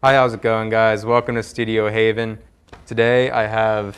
Hi, how's it going, guys? Welcome to Studio Haven. Today I have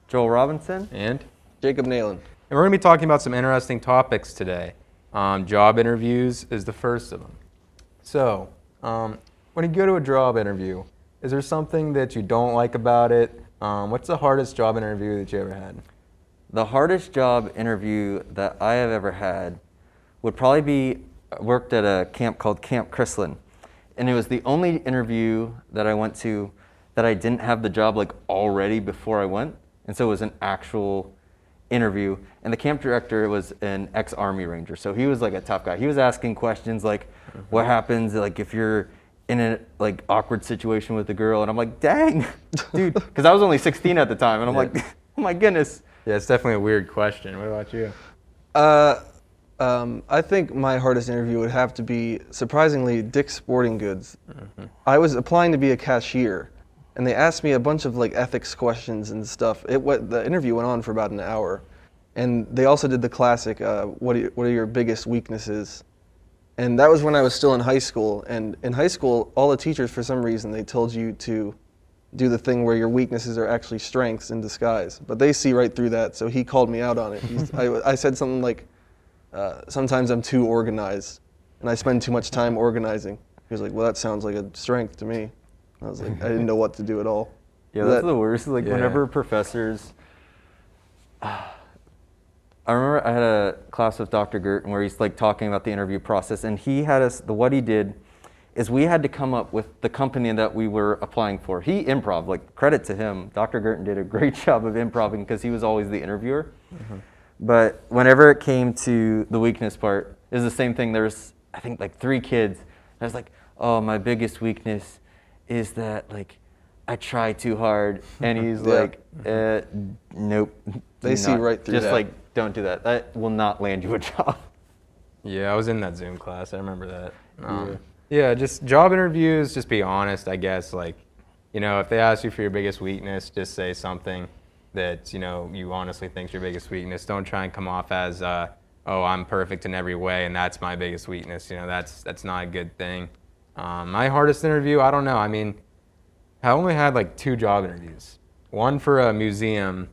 Joel Robinson and Jacob Nalen. we're going to be talking about some interesting topics today. Job interviews is the first of them. So, when you go to a job interview, is there something that you don't like about it? What's the hardest job interview that you ever had? The hardest job interview that I have ever had would probably be worked at a camp called Camp Chrysalin. And it was the only interview that I went to that I didn't have the job like already before I went. And so it was an actual interview. And the camp director was an ex-Army Ranger. So he was like a tough guy. He was asking questions like, what happens like if you're in a like awkward situation with a girl? And I'm like, dang, dude, because I was only 16 at the time. And I'm like, oh my goodness. Yeah, it's definitely a weird question. What about you? I think my hardest interview would have to be, surprisingly, Dick's Sporting Goods. I was applying to be a cashier, and they asked me a bunch of like ethics questions and stuff. The interview went on for about an hour, and they also did the classic, what are your biggest weaknesses? And that was when I was still in high school. And in high school, all the teachers, for some reason, they told you to do the thing where your weaknesses are actually strengths in disguise. But they see right through that, so he called me out on it. I said something like, sometimes I'm too organized, and I spend too much time organizing. He was like, well, that sounds like a strength to me. I was like, I didn't know what to do at all. Yeah, that's the worst. Like whenever professors, I remember I had a class with Dr. Gerton where he's like talking about the interview process, and he had us, what he did is we had to come up with the company that we were applying for. He improv, like credit to him. Dr. Gerton did a great job of improving because he was always the interviewer. But whenever it came to the weakness part, it was the same thing. There was, I think, like 3 kids. I was like, oh, my biggest weakness is that, like, I try too hard. And he's like, nope. They see right through that. Just like, don't do that. That will not land you a job. Yeah, I was in that Zoom class. I remember that. Yeah, just job interviews, just be honest, I guess. Like, you know, if they ask you for your biggest weakness, just say something that, you know, you honestly think is your biggest weakness. Don't try and come off as, oh, I'm perfect in every way and that's my biggest weakness. You know, that's not a good thing. My hardest interview, I don't know. I mean, I only had like 2 job interviews. One for a museum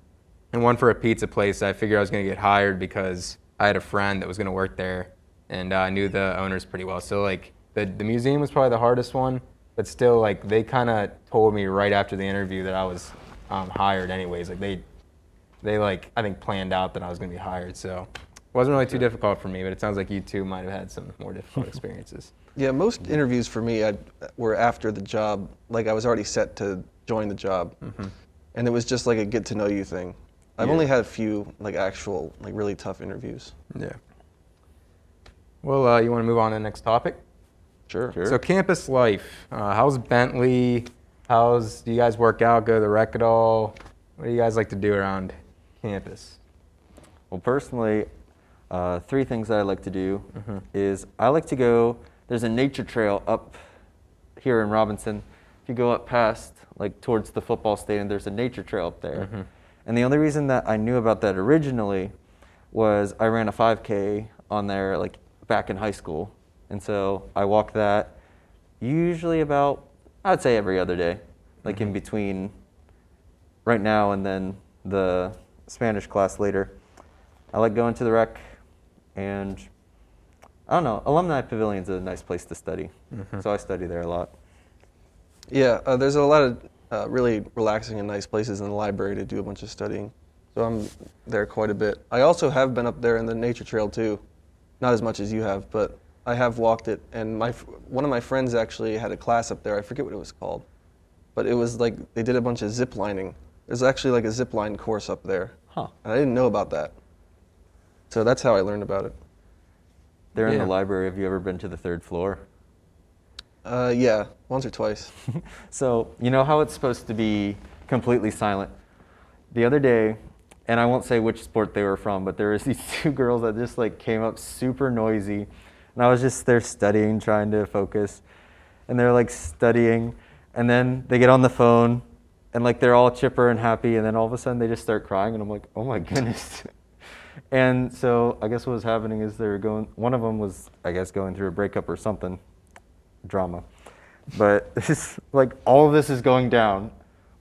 and one for a pizza place. I figured I was going to get hired because I had a friend that was going to work there and I knew the owners pretty well. So like the museum was probably the hardest one, but still like they kind of told me right after the interview that I was hired anyways. Like they like I think planned out that I was going to be hired. So it wasn't really too difficult for me, but it sounds like you two might have had some more difficult experiences. Yeah, most interviews for me were after the job, like I was already set to join the job. And it was just like a get to know you thing. I've only had a few like actual, like really tough interviews. Yeah. Well, you want to move on to the next topic? Sure. So campus life. How's Bentley? Do you guys work out, go to the rec at all? What do you guys like to do around campus? Well, personally, 3 things that I like to do is I like to go, there's a nature trail up here in Robinson. If you go up past, like towards the football stadium, there's a nature trail up there. And the only reason that I knew about that originally was I ran a 5K on there like back in high school. And so I walk that usually about, I'd say every other day, like in between right now and then the Spanish class later. I like going to the rec, and I don't know, Alumni Pavilion's a nice place to study. So I study there a lot. Yeah, there's a lot of really relaxing and nice places in the library to do a bunch of studying. So I'm there quite a bit. I also have been up there in the nature trail too. Not as much as you have, but I have walked it, and one of my friends actually had a class up there. I forget what it was called, but it was like they did a bunch of zip lining. There's actually like a zip line course up there, and I didn't know about that. So that's how I learned about it. There in the library, have you ever been to the 3rd floor? Yeah, once or twice. So you know how it's supposed to be completely silent? The other day, and I won't say which sport they were from, but there was these 2 girls that just like came up super noisy. And I was just there studying, trying to focus. And they're like studying. And then they get on the phone and like they're all chipper and happy. And then all of a sudden they just start crying. And I'm like, oh my goodness. And so I guess what was happening is one of them was, I guess, going through a breakup or something, drama. But this, like, all of this is going down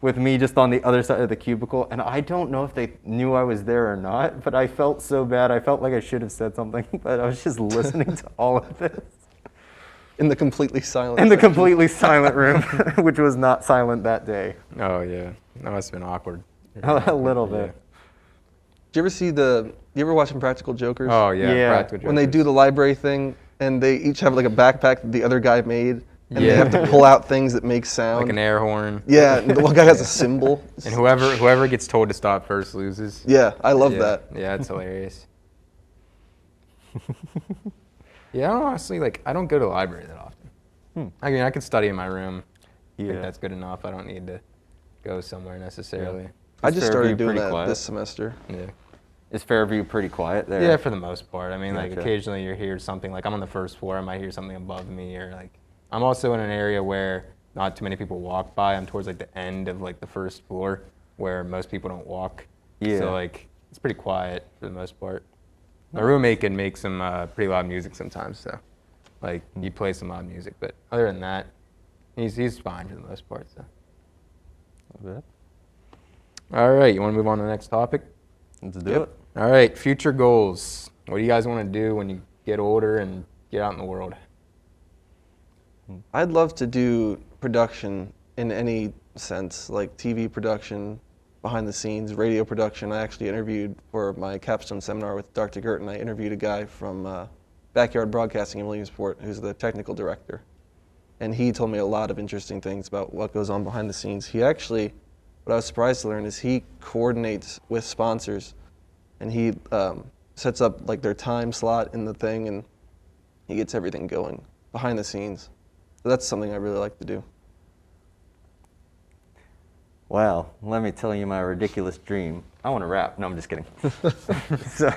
with me just on the other side of the cubicle, and I don't know if they knew I was there or not, but I felt so bad. I felt like I should have said something, but I was just listening to all of this. In the completely silent In the section. completely silent room, which was not silent that day. Oh yeah, that must have been awkward. A little bit. Do you ever see you ever watch Impractical Jokers? Oh yeah, Yeah. Practical When they Jokers. do the library thing, and they each have like a backpack that the other guy made, and they Yeah. have to pull out things that make sound. like an air horn. Yeah, and the one guy has a cymbal. And whoever gets told to stop first loses. Yeah, I love yeah. that. Yeah, it's hilarious. Yeah, I don't honestly I don't go to the library that often. I mean, I could study in my room. I think that's good enough. I don't need to go somewhere necessarily. I just Fairview started doing pretty that quiet? this semester. Yeah. Is Fairview pretty quiet there? Yeah, for the most part. I mean, like Gotcha. occasionally you hear something like I'm on the first floor, I might hear something above me, or like I'm also in an area where not too many people walk by. I'm towards like the end of like the first floor where most people don't walk. Yeah. So like it's pretty quiet for the most part. My roommate can make some pretty loud music sometimes, so like he plays some loud music, but other than that, he's fine for the most part. So. Okay. All right, you want to move on to the next topic? Let's do it. All right, future goals. What do you guys want to do when you get older and get out in the world? I'd love to do production in any sense, like TV production, behind the scenes, radio production. I actually interviewed for my capstone seminar with Dr. Gertin. I interviewed a guy from Backyard Broadcasting in Williamsport who's the technical director. And he told me a lot of interesting things about what goes on behind the scenes. He actually, what I was surprised to learn is he coordinates with sponsors, and he sets up like their time slot in the thing, and he gets everything going behind the scenes. So that's something I really like to do. Well, let me tell you my ridiculous dream. I want to rap. No, I'm just kidding. So,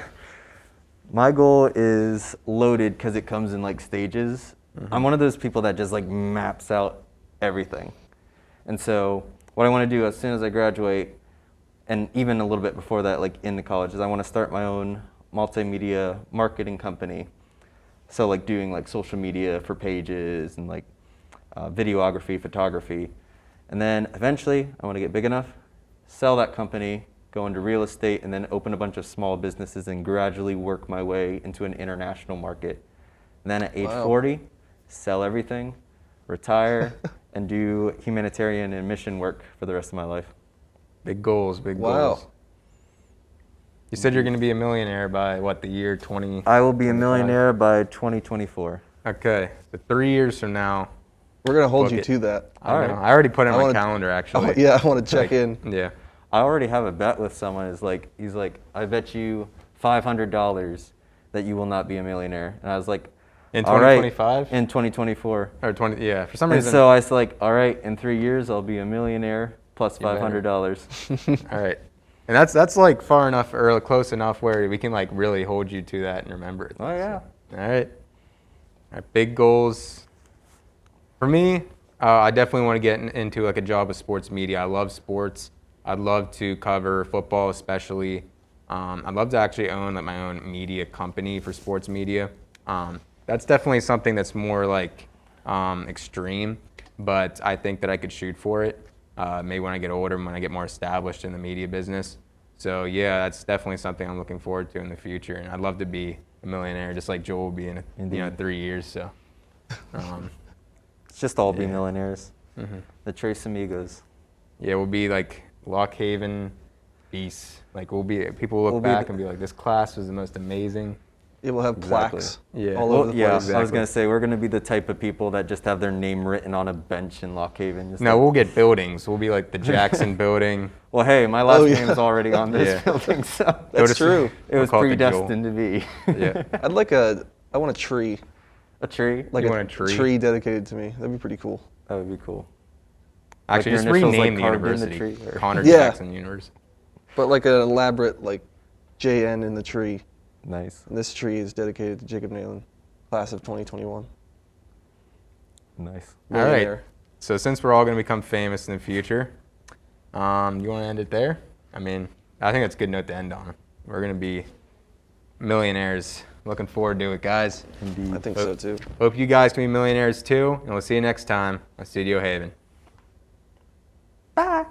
my goal is loaded because it comes in like stages. I'm one of those people that just like maps out everything. And so what I want to do as soon as I graduate, and even a little bit before that, like in the college, is I want to start my own multimedia marketing company. So like doing like social media for pages and like videography, photography. And then eventually I want to get big enough, sell that company, go into real estate, and then open a bunch of small businesses and gradually work my way into an international market. And then at age 40, sell everything, retire, and do humanitarian and mission work for the rest of my life. Big goals, big goals. You said you're going to be a millionaire by what, the year 20? I will be a millionaire by 2024. Okay, so 3 years from now. We're going to hold Book you it. to that. I know. I already put it on my calendar, Oh, actually. yeah, I want to check in. Yeah. I already have a bet with someone. He's like, I bet you $500 that you will not be a millionaire. And I was like, In all right, 2025? in 2024. Or 20, yeah, for some And reason. so I was like, all right, in 3 years I'll be a millionaire plus You better. $500. All right. And that's like far enough or close enough where we can like really hold you to that and remember it. Oh yeah. All right. All right, big goals. For me, I definitely want to get into like a job with sports media. I love sports. I'd love to cover football, especially. I'd love to actually own like my own media company for sports media. That's definitely something that's more like extreme, but I think that I could shoot for it. Maybe when I get older, when I get more established in the media business. So yeah, that's definitely something I'm looking forward to in the future, and I'd love to be a millionaire, just like Joel will be in 3 years. So. It's just all be millionaires. The Trace Amigos. Yeah, we'll be like Lock Haven beasts. Like people will look We'll be back and be like, this class was the most amazing. It will have Exactly. plaques Yeah. all Well, over the Yeah, place. I was going to say, we're going to be the type of people that just have their name written on a bench in Lock Haven. Just No, like, we'll get buildings. We'll be like the Jackson building. well, hey, my last Oh, yeah. name is already on this Yeah. building, so That's Notice- true. it was We'll call it the Joel. predestined to be. Yeah. I want a tree, A tree? like You a want a tree? dedicated to me. That'd be pretty cool. That would be cool. Actually, your just initials, rename like, the carved in the university. tree, or- Connor Yeah. Jackson University. But like an elaborate like JN in the tree. Nice. And this tree is dedicated to Jacob Nalen, class of 2021. Nice. All right. Millionaire. So since we're all going to become famous in the future, you want to end it there? I mean, I think that's a good note to end on. We're going to be millionaires Looking forward to it, guys. Indeed. I think so too. Hope you guys can be millionaires too, and we'll see you next time on Studio Haven. Bye.